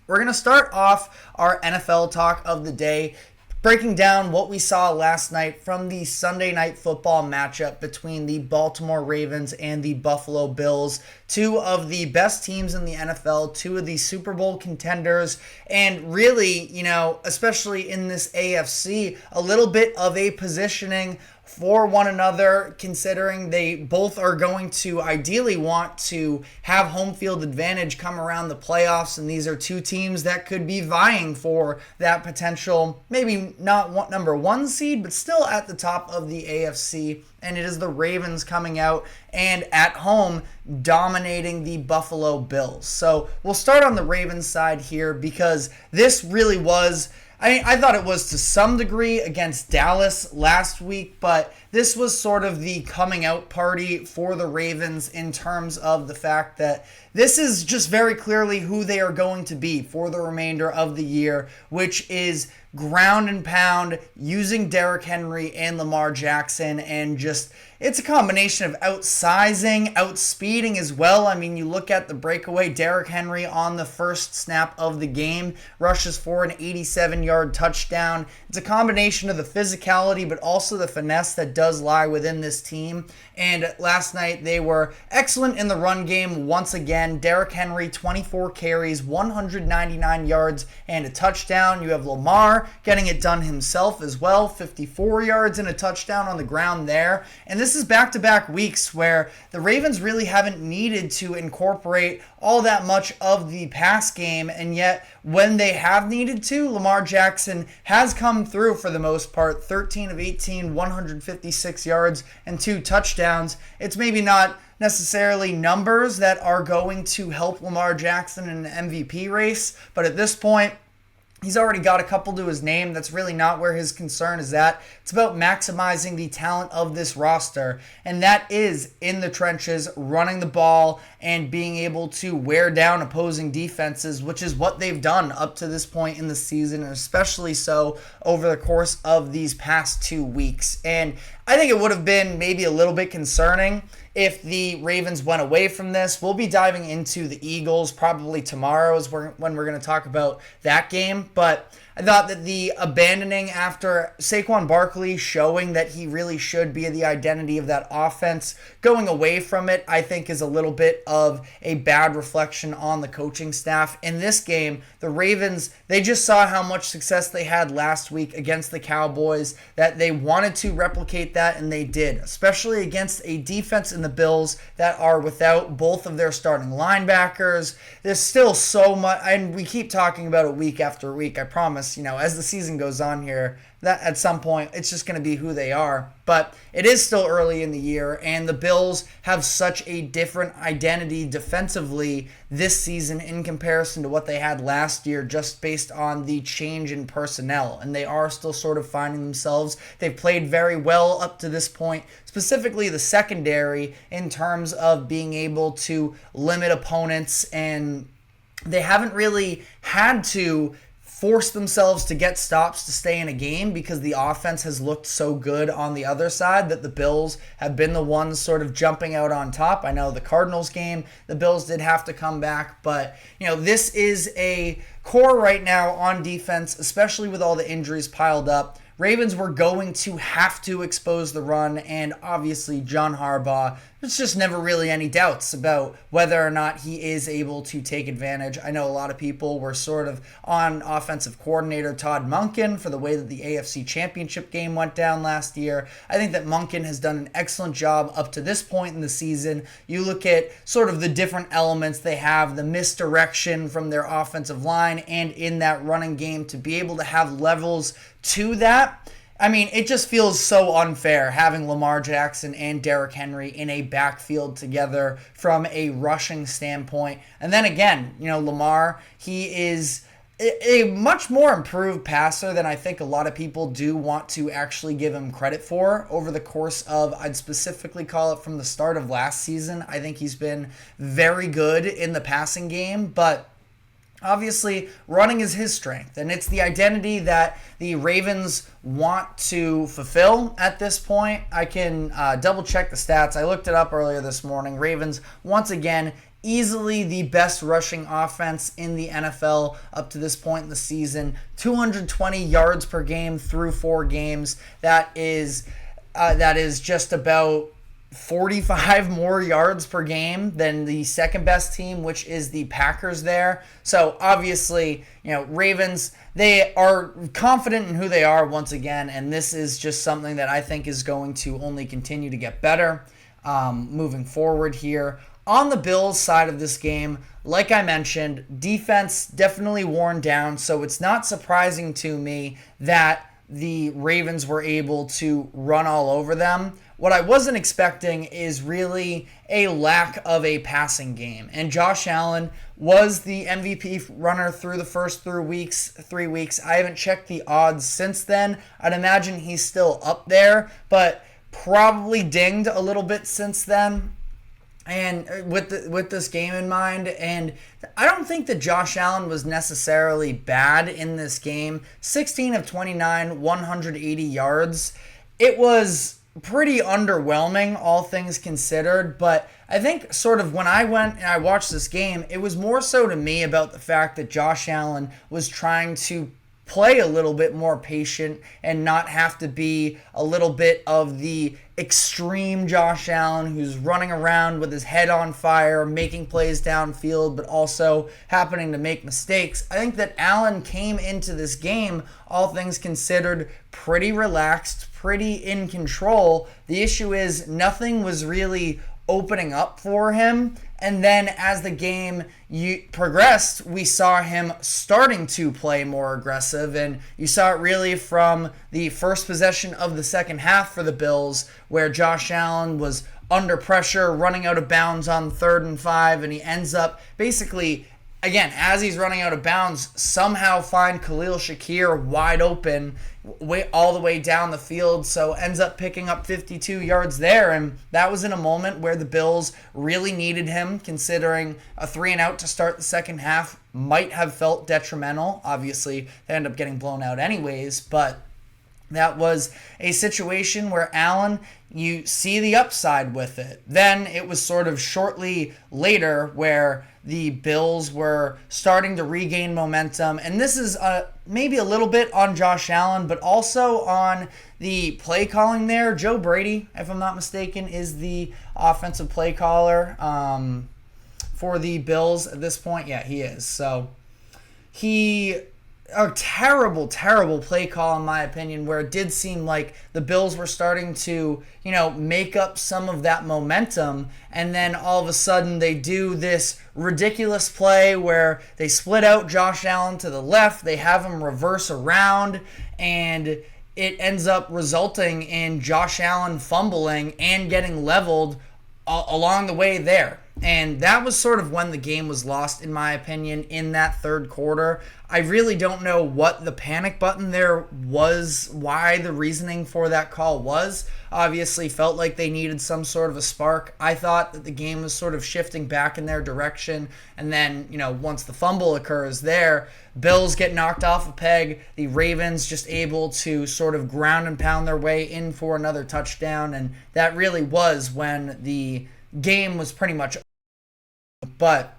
We're going to start off our NFL talk of the day, breaking down what we saw last night from the Sunday Night Football matchup between the Baltimore Ravens and the Buffalo Bills, two of the best teams in the NFL, two of the Super Bowl contenders, and really, especially in this AFC, a little bit of a positioning for one another, considering they both are going to ideally want to have home field advantage come around the playoffs, and these are two teams that could be vying for that potential, maybe not number one seed, but still at the top of the AFC, and it is the Ravens coming out and at home dominating the Buffalo Bills. So we'll start on the Ravens side here because this really was, I thought it was to some degree against Dallas last week, but this was sort of the coming out party for the Ravens in terms of the fact that this is just very clearly who they are going to be for the remainder of the year, which is ground and pound using Derrick Henry and Lamar Jackson, and just it's a combination of outsizing, outspeeding as well. I mean, you look at the breakaway, Derrick Henry on the first snap of the game rushes for an 87-yard touchdown. It's a combination of the physicality but also the finesse that does lie within this team. And last night they were excellent in the run game once again. Derrick Henry, 24 carries, 199 yards, and a touchdown. You have Lamar getting it done himself as well, 54 yards and a touchdown on the ground there. And this is back-to-back weeks where the Ravens really haven't needed to incorporate all that much of the pass game, and yet when they have needed to, Lamar Jackson has come through for the most part. 13 of 18, 156 yards, and 2 touchdowns. It's maybe not necessarily numbers that are going to help Lamar Jackson in an MVP race, but at this point, he's already got a couple to his name. That's really not where his concern is at. It's about maximizing the talent of this roster, and that is in the trenches, running the ball and being able to wear down opposing defenses, which is what they've done up to this point in the season, and especially so over the course of these past 2 weeks. And I think it would have been maybe a little bit concerning if the Ravens went away from this. We'll be diving into the Eagles probably tomorrow is when we're going to talk about that game. But I thought that the abandoning after Saquon Barkley showing that he really should be the identity of that offense, going away from it, I think is a little bit of a bad reflection on the coaching staff. In this game, the Ravens, they just saw how much success they had last week against the Cowboys, that they wanted to replicate that, and they did, especially against a defense in the Bills that are without both of their starting linebackers. There's still so much, and we keep talking about it week after week. I promise, as the season goes on here, that at some point it's just going to be who they are. But it is still early in the year, and the Bills have such a different identity defensively this season in comparison to what they had last year, just based on the change in personnel. And they are still sort of finding themselves. They've played very well up to this point, specifically the secondary, in terms of being able to limit opponents, and they haven't really had to force themselves to get stops to stay in a game because the offense has looked so good on the other side that the Bills have been the ones sort of jumping out on top. I know the Cardinals game, the Bills did have to come back, but this is a core right now on defense, especially with all the injuries piled up. Ravens were going to have to expose the run, and obviously John Harbaugh, there's just never really any doubts about whether or not he is able to take advantage. I know a lot of people were sort of on offensive coordinator Todd Monken for the way that the AFC Championship game went down last year. I think that Monken has done an excellent job up to this point in the season. You look at sort of the different elements they have, the misdirection from their offensive line and in that running game, to be able to have levels to that. I mean, it just feels so unfair having Lamar Jackson and Derrick Henry in a backfield together from a rushing standpoint. And then again, Lamar, he is a much more improved passer than I think a lot of people do want to actually give him credit for over the course of, I'd specifically call it from the start of last season. I think he's been very good in the passing game, but obviously, running is his strength, and it's the identity that the Ravens want to fulfill at this point. I can double-check the stats. I looked it up earlier this morning. Ravens, once again, easily the best rushing offense in the NFL up to this point in the season. 220 yards per game through 4 games. That is just about 45 more yards per game than the second best team, which is the Packers there. So obviously, Ravens, they are confident in who they are once again, and this is just something that I think is going to only continue to get better moving forward here. On the Bills side of this game, like I mentioned, defense definitely worn down, so it's not surprising to me that the Ravens were able to run all over them. What I wasn't expecting is really a lack of a passing game. And Josh Allen was the MVP runner through the first 3 weeks. I haven't checked the odds since then. I'd imagine he's still up there, but probably dinged a little bit since then. And with this game in mind, and I don't think that Josh Allen was necessarily bad in this game. 16 of 29, 180 yards. It was pretty underwhelming, all things considered, but I think sort of when I went and I watched this game, it was more so to me about the fact that Josh Allen was trying to play a little bit more patient and not have to be a little bit of the extreme Josh Allen who's running around with his head on fire, making plays downfield, but also happening to make mistakes. I think that Allen came into this game, all things considered, pretty relaxed, pretty in control. The issue is nothing was really opening up for him. And then as the game progressed, we saw him starting to play more aggressive. And you saw it really from the first possession of the second half for the Bills, where Josh Allen was under pressure, running out of bounds on 3rd and 5. And he ends up basically, again, as he's running out of bounds, somehow find Khalil Shakir wide open all the way down the field, so ends up picking up 52 yards there, and that was in a moment where the Bills really needed him, considering a 3-and-out to start the second half might have felt detrimental. Obviously, they end up getting blown out anyways, but that was a situation where Allen, you see the upside with it. Then it was sort of shortly later where the Bills were starting to regain momentum. And this is maybe a little bit on Josh Allen, but also on the play calling there. Joe Brady, if I'm not mistaken, is the offensive play caller for the Bills at this point. Yeah, he is. So a terrible play call in my opinion, where it did seem like the Bills were starting to, make up some of that momentum, and then all of a sudden they do this ridiculous play where they split out Josh Allen to the left, they have him reverse around, and it ends up resulting in Josh Allen fumbling and getting leveled along the way there. And that was sort of when the game was lost, in my opinion, in that third quarter. I really don't know what the panic button there was, why the reasoning for that call was. Obviously felt like they needed some sort of a spark. I thought that the game was sort of shifting back in their direction. And then, once the fumble occurs there, Bills get knocked off a peg. The Ravens just able to sort of ground and pound their way in for another touchdown. And that really was when the game was pretty much. But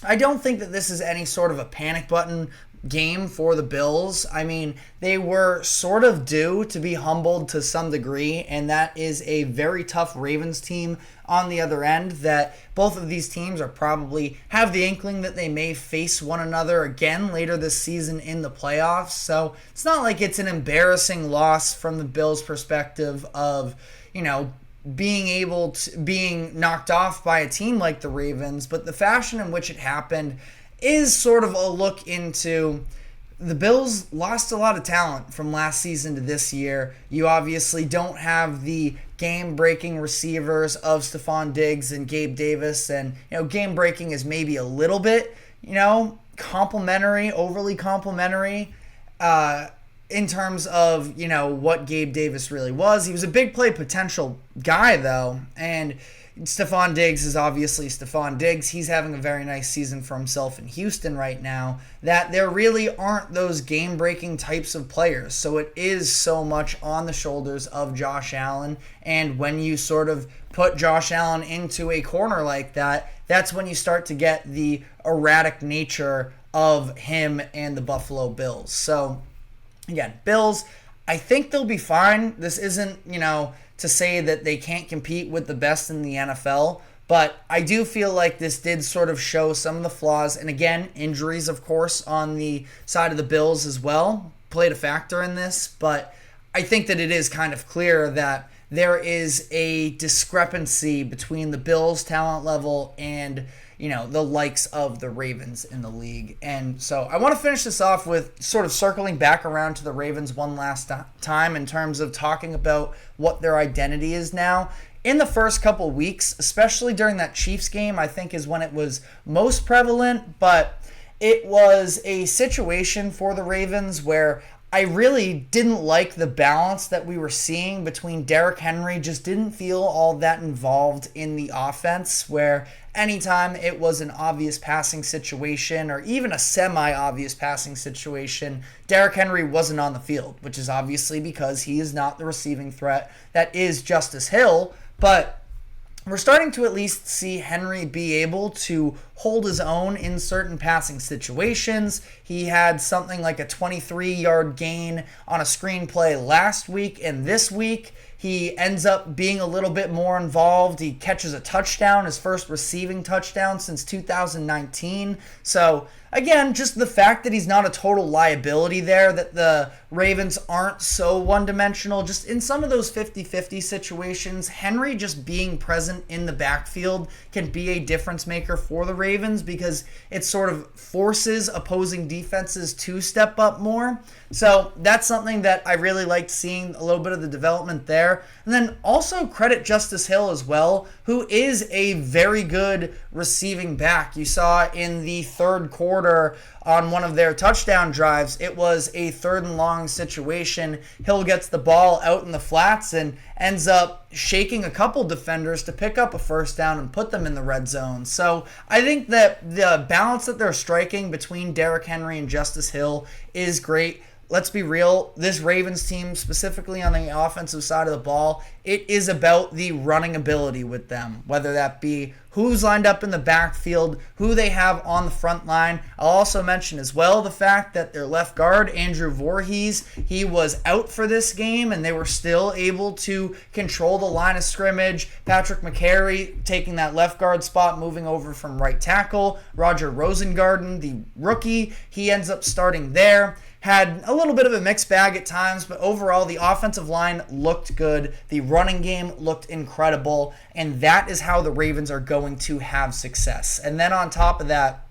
I don't think that this is any sort of a panic button game for the Bills. I mean, they were sort of due to be humbled to some degree, and that is a very tough Ravens team on the other end, that both of these teams are probably have the inkling that they may face one another again later this season in the playoffs. So it's not like it's an embarrassing loss from the Bills' perspective of, being knocked off by a team like the Ravens, but the fashion in which it happened is sort of a look into the Bills lost a lot of talent from last season to this year. You obviously don't have the game-breaking receivers of Stephon Diggs and Gabe Davis, and game-breaking is maybe a little bit, overly complimentary. In terms of, what Gabe Davis really was. He was a big play potential guy, though. And Stephon Diggs is obviously Stephon Diggs. He's having a very nice season for himself in Houston right now. That there really aren't those game-breaking types of players. So it is so much on the shoulders of Josh Allen. And when you sort of put Josh Allen into a corner like that, that's when you start to get the erratic nature of him and the Buffalo Bills. So, again, Bills, I think they'll be fine. This isn't, to say that they can't compete with the best in the NFL, but I do feel like this did sort of show some of the flaws. And again, injuries, of course, on the side of the Bills as well played a factor in this. But I think that it is kind of clear that there is a discrepancy between the Bills' talent level and, the likes of the Ravens in the league. And so I want to finish this off with sort of circling back around to the Ravens one last time in terms of talking about what their identity is now. In the first couple weeks, especially during that Chiefs game, I think is when it was most prevalent, but it was a situation for the Ravens where I really didn't like the balance that we were seeing between Derrick Henry. Just didn't feel all that involved in the offense, where anytime it was an obvious passing situation or even a semi-obvious passing situation, Derrick Henry wasn't on the field, which is obviously because he is not the receiving threat that is Justice Hill. But we're starting to at least see Henry be able to hold his own in certain passing situations. He had something like a 23-yard gain on a screenplay last week, and this week he ends up being a little bit more involved. He catches a touchdown, his first receiving touchdown since 2019. So again, just the fact that he's not a total liability there, that the Ravens aren't so one-dimensional. Just in some of those 50-50 situations, Henry just being present in the backfield can be a difference maker for the Ravens because it sort of forces opposing defenses to step up more. So that's something that I really liked seeing, a little bit of the development there. And then also credit Justice Hill as well, who is a very good receiving back. You saw in the third quarter on one of their touchdown drives, it was a 3rd and long situation. Hill gets the ball out in the flats and ends up shaking a couple defenders to pick up a first down and put them in the red zone. So I think that the balance that they're striking between Derrick Henry and Justice Hill is great. Let's be real, this Ravens team, specifically on the offensive side of the ball, it is about the running ability with them, whether that be who's lined up in the backfield, who they have on the front line. I'll also mention as well the fact that their left guard, Andrew Voorhees, he was out for this game, and they were still able to control the line of scrimmage. Patrick McCary taking that left guard spot, moving over from right tackle. Roger Rosengarten, the rookie, he ends up starting there. Had a little bit of a mixed bag at times, but overall the offensive line looked good. The running game looked incredible, and that is how the Ravens are going to have success. And then on top of that,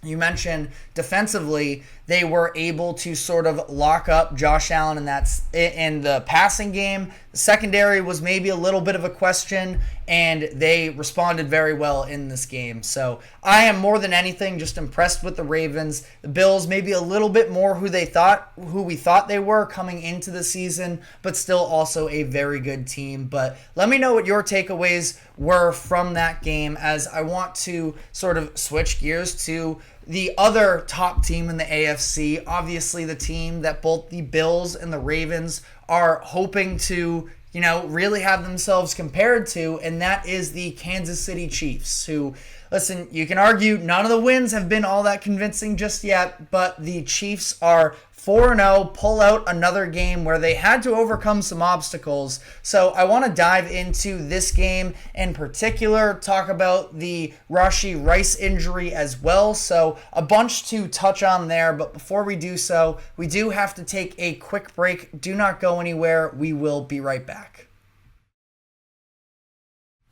you mentioned defensively, they were able to sort of lock up Josh Allen in the passing game. The secondary was maybe a little bit of a question, and they responded very well in this game. So I am more than anything just impressed with the Ravens. The Bills maybe a little bit more who we thought they were coming into the season, but still also a very good team. But let me know what your takeaways were from that game, as I want to sort of switch gears to the other top team in the AFC, obviously the team that both the Bills and the Ravens are hoping to, really have themselves compared to, and that is the Kansas City Chiefs, who, listen, you can argue none of the wins have been all that convincing just yet, but the Chiefs are 4-0, pull out another game where they had to overcome some obstacles. So I want to dive into this game in particular, talk about the Rashee Rice injury as well. So a bunch to touch on there, but before we do so, we do have to take a quick break. Do not go anywhere. We will be right back.